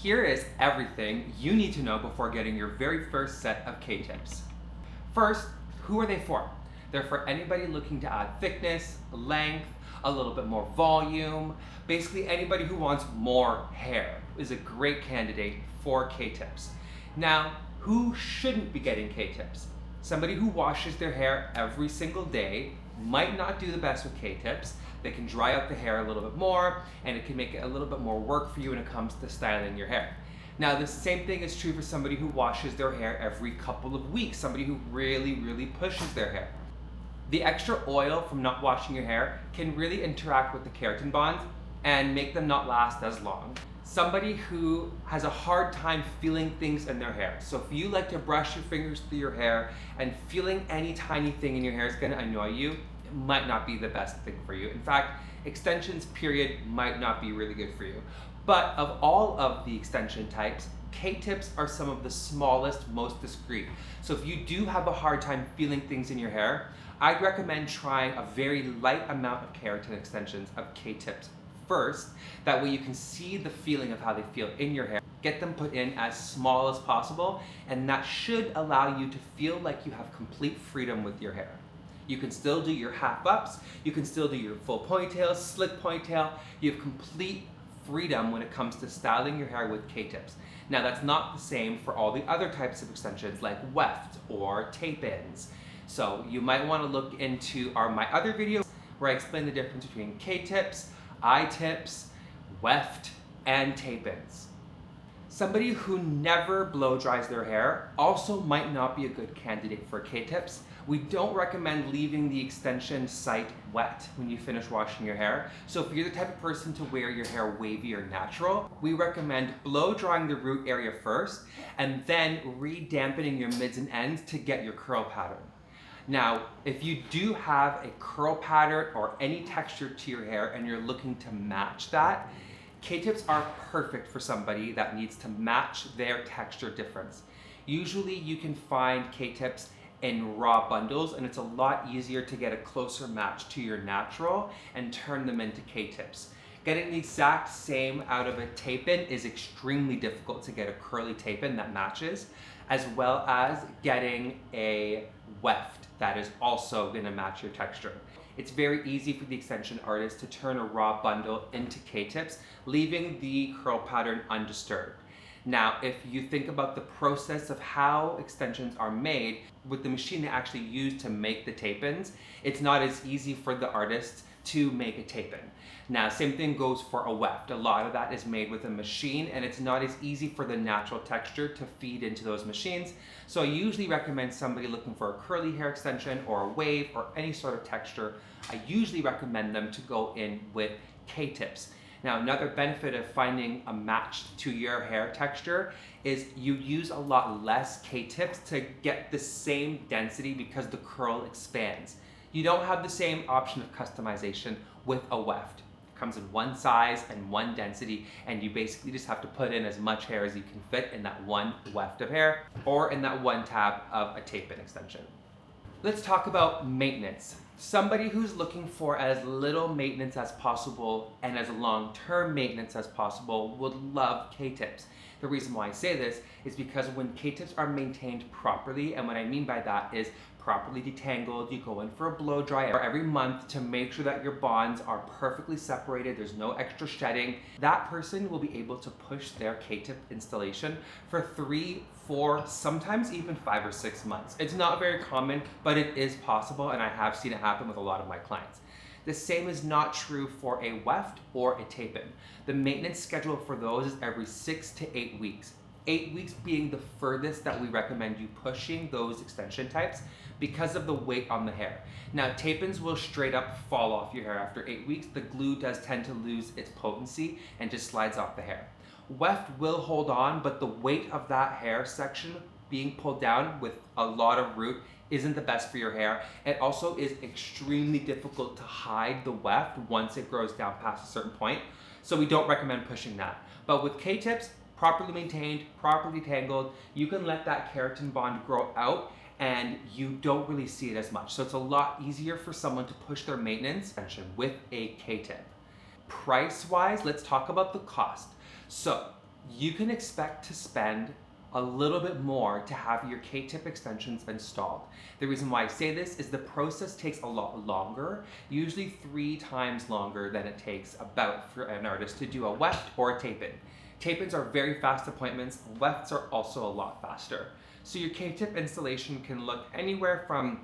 Here is everything you need to know before getting your very first set of K-tips. First, who are they for? They're for anybody looking to add thickness, length, a little bit more volume. Basically anybody who wants more hair is a great candidate for K-tips. Now, who shouldn't be getting K-tips? Somebody who washes their hair every single day might not do the best with K-tips. They can dry out the hair a little bit more, and it can make it a little bit more work for you when it comes to styling your hair. Now, the same thing is true for somebody who washes their hair every couple of weeks, somebody who really pushes their hair. The extra oil from not washing your hair can really interact with the keratin bonds and make them not last as long. Somebody who has a hard time feeling things in their hair. So if you like to brush your fingers through your hair and feeling any tiny thing in your hair is gonna annoy you, it might not be the best thing for you. In fact, extensions period might not be really good for you. But of all of the extension types, K-tips are some of the smallest, most discreet. So if you do have a hard time feeling things in your hair, I'd recommend trying a very light amount of keratin extensions of K-tips first. That way you can see the feeling of how they feel in your hair. Get them put in as small as possible, and that should allow you to feel like you have complete freedom with your hair. You can still do your half ups, you can still do your full ponytail, slick ponytail. You have complete freedom when it comes to styling your hair with K-tips. Now that's not the same for all the other types of extensions like weft or tape-ins. So you might want to look into my other video where I explain the difference between K-tips, I-tips, weft, and tape-ins. Somebody who never blow dries their hair also might not be a good candidate for K-tips. We don't recommend leaving the extension site wet when you finish washing your hair. So if you're the type of person to wear your hair wavy or natural, we recommend blow drying the root area first and then re-dampening your mids and ends to get your curl pattern. Now, if you do have a curl pattern or any texture to your hair and you're looking to match that, K-tips are perfect for somebody that needs to match their texture difference. Usually you can find K-tips in raw bundles, and it's a lot easier to get a closer match to your natural and turn them into K-tips. Getting the exact same out of a tape-in is extremely difficult to get a curly tape-in that matches, as well as getting a weft that is also going to match your texture. It's very easy for the extension artist to turn a raw bundle into K-tips, leaving the curl pattern undisturbed. Now, if you think about the process of how extensions are made with the machine they actually use to make the tape-ins, it's not as easy for the artist to make a tape-in. Now, same thing goes for a weft. A lot of that is made with a machine, and it's not as easy for the natural texture to feed into those machines. So I usually recommend somebody looking for a curly hair extension or a wave or any sort of texture, I usually recommend them to go in with K-tips. Now, another benefit of finding a match to your hair texture is you use a lot less K-tips to get the same density because the curl expands. You don't have the same option of customization with a weft. It comes in one size and one density, and you basically just have to put in as much hair as you can fit in that one weft of hair or in that one tab of a tape-in extension. Let's talk about maintenance. Somebody who's looking for as little maintenance as possible and as long-term maintenance as possible would love K-tips. The reason why I say this is because when K-tips are maintained properly, and what I mean by that is properly detangled, you go in for a blow dry every month to make sure that your bonds are perfectly separated, there's no extra shedding, that person will be able to push their K-tip installation for 3, 4, sometimes even 5 or 6 months. It's not very common, but it is possible, and I have seen it happen with a lot of my clients. The same is not true for a weft or a tape-in. The maintenance schedule for those is every 6 to 8 weeks. 8 weeks being the furthest that we recommend you pushing those extension types because of the weight on the hair. Now, tape-ins will straight up fall off your hair after 8 weeks. The glue does tend to lose its potency and just slides off the hair. Weft will hold on, but the weight of that hair section being pulled down with a lot of root isn't the best for your hair. It also is extremely difficult to hide the weft once it grows down past a certain point. So we don't recommend pushing that. But with K-tips, properly maintained, properly tangled, you can let that keratin bond grow out and you don't really see it as much. So it's a lot easier for someone to push their maintenance extension with a K-tip. Price-wise, let's talk about the cost. So You can expect to spend a little bit more to have your K-tip extensions installed. The reason why I say this is the process takes a lot longer, usually 3 times longer than it takes about for an artist to do a weft or a tape-in. Tape-ins are very fast appointments, wefts are also a lot faster. So your K-tip installation can look anywhere from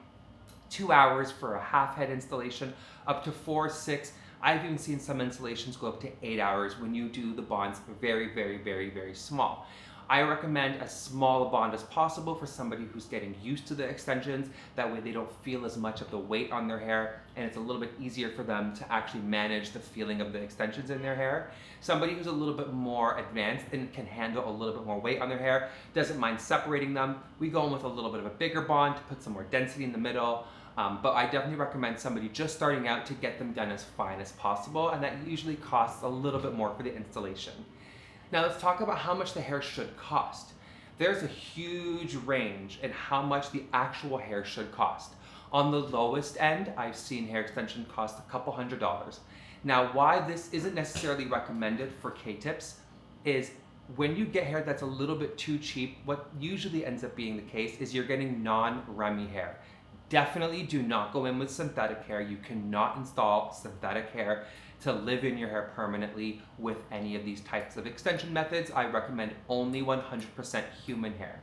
2 hours for a half head installation up to 4, 6. I've even seen some installations go up to 8 hours when you do the bonds very small. I recommend as small a bond as possible for somebody who's getting used to the extensions. That way they don't feel as much of the weight on their hair, and it's a little bit easier for them to actually manage the feeling of the extensions in their hair. Somebody who's a little bit more advanced and can handle a little bit more weight on their hair doesn't mind separating them. We go in with a little bit of a bigger bond to put some more density in the middle. But I definitely recommend somebody just starting out to get them done as fine as possible, and that usually costs a little bit more for the installation. Now let's talk about how much the hair should cost. There's a huge range in how much the actual hair should cost. On the lowest end, I've seen hair extension cost a couple $100s. Now why this isn't necessarily recommended for K-tips is when you get hair that's a little bit too cheap, what usually ends up being the case is you're getting non-REMI hair. Definitely do not go in with synthetic hair. You cannot install synthetic hair to live in your hair permanently with any of these types of extension methods. I recommend only 100% human hair.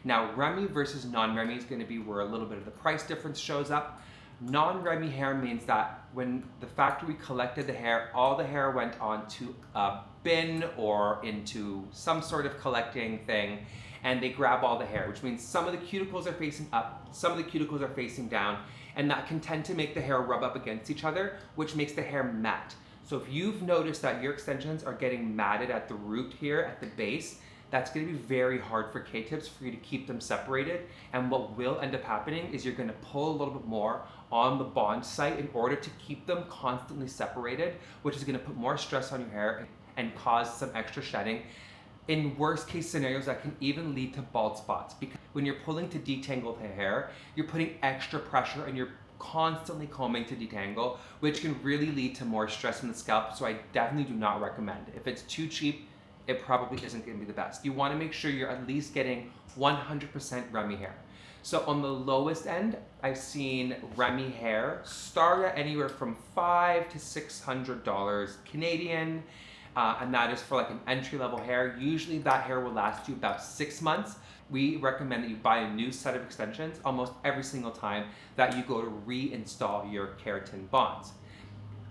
Now, REMI versus non-REMI is going to be where a little bit of the price difference shows up. Non-REMI hair means that when the factory collected the hair, all the hair went onto a bin or into some sort of collecting thing, and they grab all the hair, which means some of the cuticles are facing up, some of the cuticles are facing down, and that can tend to make the hair rub up against each other, which makes the hair matte. So if you've noticed that your extensions are getting matted at the root here, at the base, that's going to be very hard for K-tips for you to keep them separated. And what will end up happening is you're going to pull a little bit more on the bond site in order to keep them constantly separated, which is going to put more stress on your hair and cause some extra shedding. In worst case scenarios, that can even lead to bald spots, because when you're pulling to detangle the hair, you're putting extra pressure and you're constantly combing to detangle, which can really lead to more stress in the scalp. So I definitely do not recommend it. If it's too cheap, it probably isn't going to be the best. You want to make sure you're at least getting 100% REMI hair. So on the lowest end, I've seen REMI hair start at anywhere from $500 to $600 Canadian. And that is for like an entry-level hair. Usually that hair will last you about 6 months. We recommend that you buy a new set of extensions almost every single time that you go to reinstall your keratin bonds.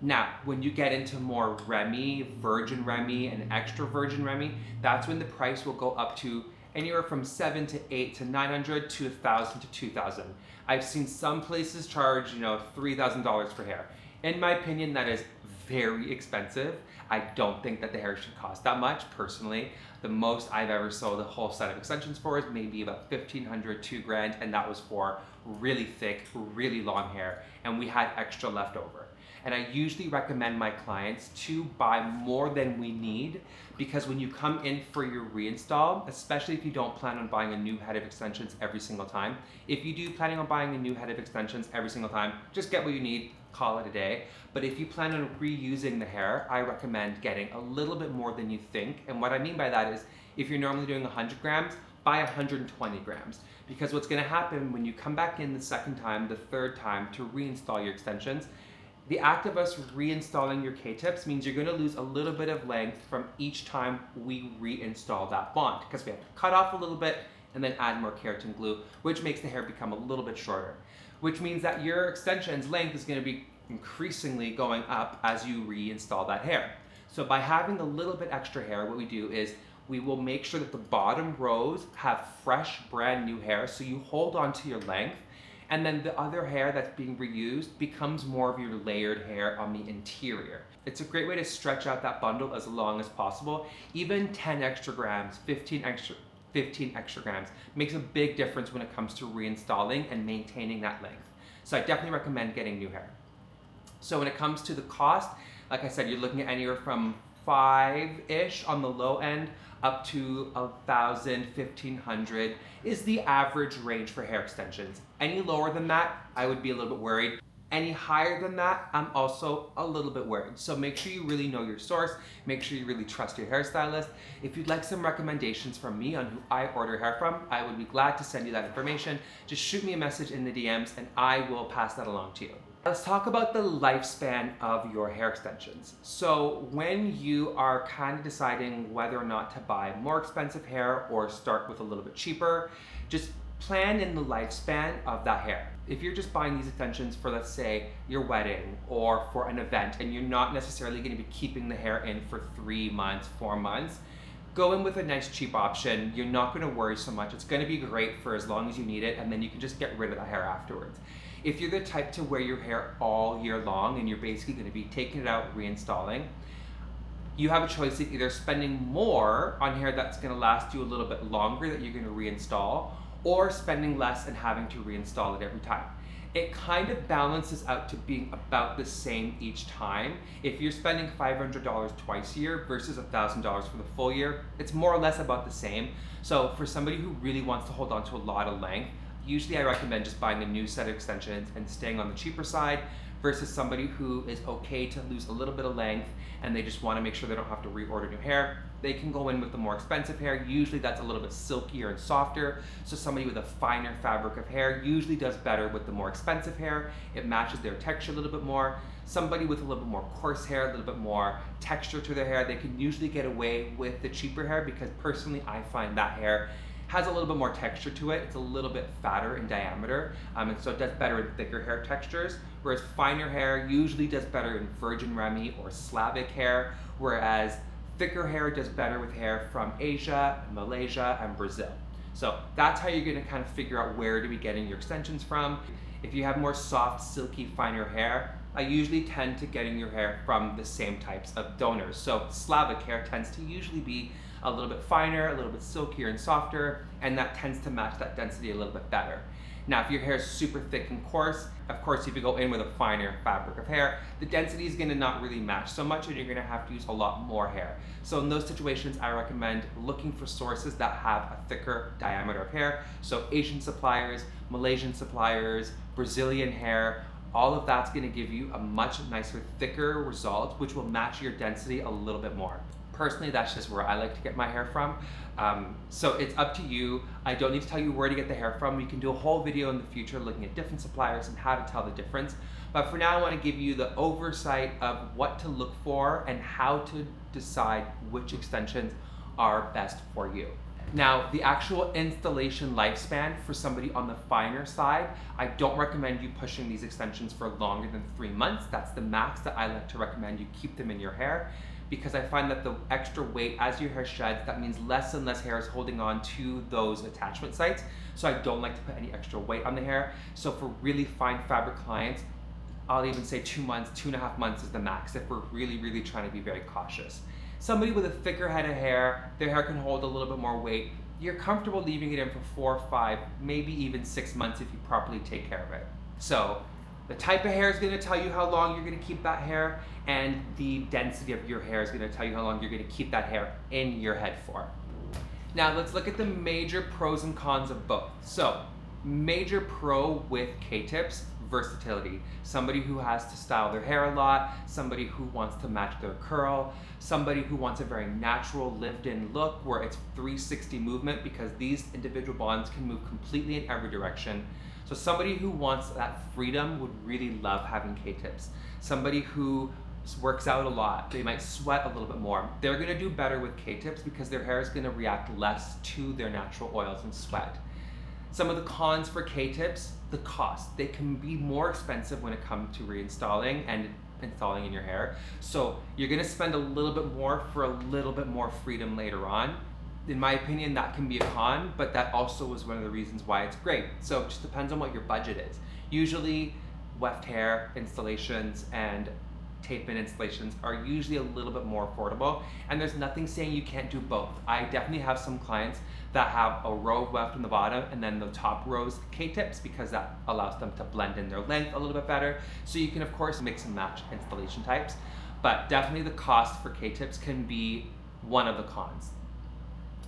Now, when you get into more REMI, virgin REMI, and extra virgin REMI, that's when the price will go up to anywhere from $700 to $800 to $900 to $1,000 to $2,000. I've seen some places charge, $3,000 for hair. In my opinion, that is very expensive. I don't think that the hair should cost that much, personally. The most I've ever sold a whole set of extensions for is maybe about $1,500, $2,000, and that was for really thick, really long hair, and we had extra left over. And I usually recommend my clients to buy more than we need, because when you come in for your reinstall, especially if you don't plan on buying a new head of extensions every single time, if you do planning on buying a new head of extensions every single time, just get what you need, call it a day. But if you plan on reusing the hair, I recommend getting a little bit more than you think. And what I mean by that is, if you're normally doing 100 grams, buy 120 grams. Because what's gonna happen when you come back in the second time, the third time to reinstall your extensions, the act of us reinstalling your K-tips means you're gonna lose a little bit of length from each time we reinstall that bond, because we have to cut off a little bit and then add more keratin glue, which makes the hair become a little bit shorter, which means that your extension's length is gonna be increasingly going up as you reinstall that hair. So by having a little bit extra hair, what we do is we will make sure that the bottom rows have fresh, brand new hair, so you hold on to your length, and then the other hair that's being reused becomes more of your layered hair on the interior. It's a great way to stretch out that bundle as long as possible. Even 10 extra grams, 15 extra grams makes a big difference when it comes to reinstalling and maintaining that length. So I definitely recommend getting new hair. So when it comes to the cost, like I said, you're looking at anywhere from $5-ish on the low end up to $1,000, $1,500 is the average range for hair extensions. Any lower than that, I would be a little bit worried. Any higher than that, I'm also a little bit worried. So make sure you really know your source. Make sure you really trust your hairstylist. If you'd like some recommendations from me on who I order hair from, I would be glad to send you that information. Just shoot me a message in the DMs and I will pass that along to you. Let's talk about the lifespan of your hair extensions. So when you are kind of deciding whether or not to buy more expensive hair or start with a little bit cheaper, just plan in the lifespan of that hair. If you're just buying these extensions for, let's say, your wedding or for an event, and you're not necessarily going to be keeping the hair in for 3 months, 4 months, go in with a nice cheap option. You're not going to worry so much. It's going to be great for as long as you need it, and then you can just get rid of the hair afterwards. If you're the type to wear your hair all year long and you're basically going to be taking it out, reinstalling, you have a choice of either spending more on hair that's going to last you a little bit longer that you're going to reinstall, or spending less and having to reinstall it every time. It kind of balances out to being about the same each time. If you're spending $500 twice a year versus $1,000 for the full year, it's more or less about the same. So for somebody who really wants to hold on to a lot of length, usually I recommend just buying a new set of extensions and staying on the cheaper side, versus somebody who is okay to lose a little bit of length and they just want to make sure they don't have to reorder new hair. They can go in with the more expensive hair. Usually that's a little bit silkier and softer. So somebody with a finer fabric of hair usually does better with the more expensive hair. It matches their texture a little bit more. Somebody with a little bit more coarse hair, a little bit more texture to their hair, they can usually get away with the cheaper hair, because personally I find that hair has a little bit more texture to it. It's a little bit fatter in diameter, and so it does better in thicker hair textures, whereas finer hair usually does better in virgin Remy or Slavic hair, whereas thicker hair does better with hair from Asia, Malaysia, and Brazil. So that's how you're gonna kind of figure out where to be getting your extensions from. If you have more soft, silky, finer hair, I usually tend to getting your hair from the same types of donors. So Slavic hair tends to usually be a little bit finer, a little bit silkier and softer, and that tends to match that density a little bit better. Now, if your hair is super thick and coarse, of course, if you go in with a finer fabric of hair, the density is gonna not really match so much and you're gonna have to use a lot more hair. So in those situations, I recommend looking for sources that have a thicker diameter of hair. So Asian suppliers, Malaysian suppliers, Brazilian hair, all of that's gonna give you a much nicer, thicker result, which will match your density a little bit more. Personally, that's just where I like to get my hair from. So it's up to you. I don't need to tell you where to get the hair from. We can do a whole video in the future looking at different suppliers and how to tell the difference. But for now, I want to give you the oversight of what to look for and how to decide which extensions are best for you. Now, the actual installation lifespan for somebody on the finer side, I don't recommend you pushing these extensions for longer than 3 months. That's the max that I like to recommend you keep them in your hair, because I find that the extra weight as your hair sheds, that means less and less hair is holding on to those attachment sites. So I don't like to put any extra weight on the hair. So for really fine fabric clients, I'll even say 2 months, 2.5 months is the max if we're really, really trying to be very cautious. Somebody with a thicker head of hair, their hair can hold a little bit more weight. You're comfortable leaving it in for 4, 5, maybe even 6 months if you properly take care of it. So the type of hair is going to tell you how long you're going to keep that hair, and the density of your hair is going to tell you how long you're going to keep that hair in your head for. Now let's look at the major pros and cons of both. So major pro with K-tips, versatility. Somebody who has to style their hair a lot, somebody who wants to match their curl, somebody who wants a very natural lived-in look where it's 360 movement, because these individual bonds can move completely in every direction. So somebody who wants that freedom would really love having K-tips. Somebody who works out a lot, they might sweat a little bit more. They're gonna do better with K-tips because their hair is gonna react less to their natural oils and sweat. Some of the cons for K-tips, the cost. They can be more expensive when it comes to reinstalling and installing in your hair. So you're gonna spend a little bit more for a little bit more freedom later on. In my opinion, that can be a con, but that also is one of the reasons why it's great. So it just depends on what your budget is. Usually weft hair installations and tape-in installations are usually a little bit more affordable, and there's nothing saying you can't do both. I definitely have some clients that have a row of weft on the bottom and then the top rows K-tips, because that allows them to blend in their length a little bit better. So you can of course mix and match installation types, but definitely the cost for K-tips can be one of the cons.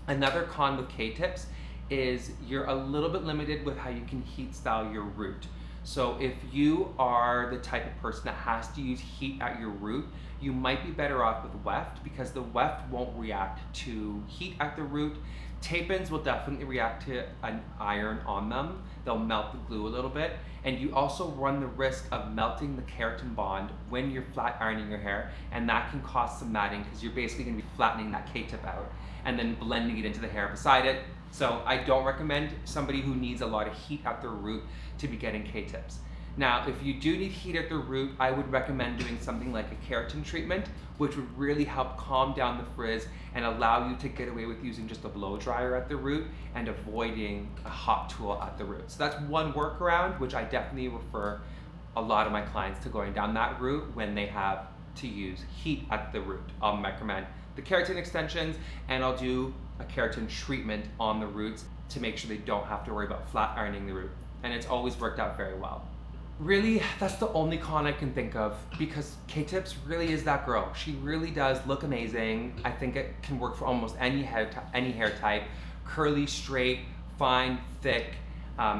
Another con with K-tips is you're a little bit limited with how you can heat style your root. So if you are the type of person that has to use heat at your root, you might be better off with weft because the weft won't react to heat at the root. Tape-ins will definitely react to an iron on them. They'll melt the glue a little bit. And you also run the risk of melting the keratin bond when you're flat ironing your hair, and that can cause some matting because you're basically gonna be flattening that K-tip out and then blending it into the hair beside it. So I don't recommend somebody who needs a lot of heat at their root to be getting K-tips. Now, if you do need heat at the root, I would recommend doing something like a keratin treatment, which would really help calm down the frizz and allow you to get away with using just a blow dryer at the root and avoiding a hot tool at the root. So that's one workaround, which I definitely refer a lot of my clients to going down that route when they have to use heat at the root. I'll recommend the keratin extensions, and I'll do a keratin treatment on the roots to make sure they don't have to worry about flat ironing the root. And it's always worked out very well. Really, that's the only con I can think of because K-tips really is that girl. She really does look amazing. I think it can work for almost any hair type, curly, straight, fine, thick.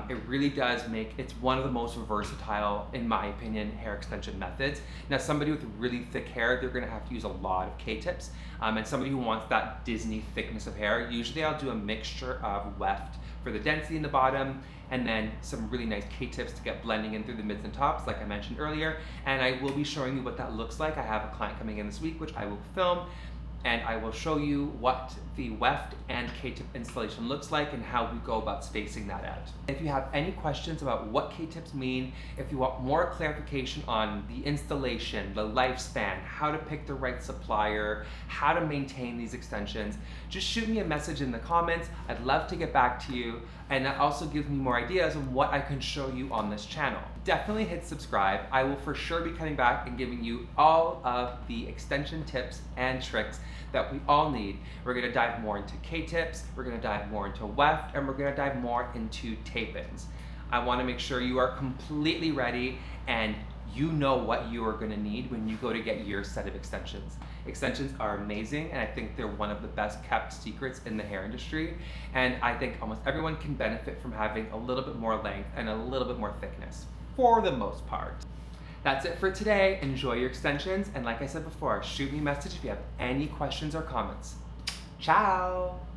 It really does it's one of the most versatile, in my opinion, hair extension methods. Now, somebody with really thick hair, they're gonna have to use a lot of K-tips. And somebody who wants that Disney thickness of hair, usually I'll do a mixture of weft for the density in the bottom, and then some really nice K-tips to get blending in through the mids and tops, like I mentioned earlier. And I will be showing you what that looks like. I have a client coming in this week, which I will film, and I will show you what the weft and K-tip installation looks like and how we go about spacing that out. If you have any questions about what K-tips mean, if you want more clarification on the installation, the lifespan, how to pick the right supplier, how to maintain these extensions, just shoot me a message in the comments. I'd love to get back to you, and that also gives me more ideas on what I can show you on this channel. Definitely hit subscribe. I will for sure be coming back and giving you all of the extension tips and tricks that we all need. We're gonna dive more into K-tips, we're gonna dive more into weft, and we're gonna dive more into tape-ins. I wanna make sure you are completely ready and you know what you are gonna need when you go to get your set of extensions. Extensions are amazing, and I think they're one of the best kept secrets in the hair industry. And I think almost everyone can benefit from having a little bit more length and a little bit more thickness, for the most part. That's it for today. Enjoy your extensions, and like I said before, shoot me a message if you have any questions or comments. Ciao!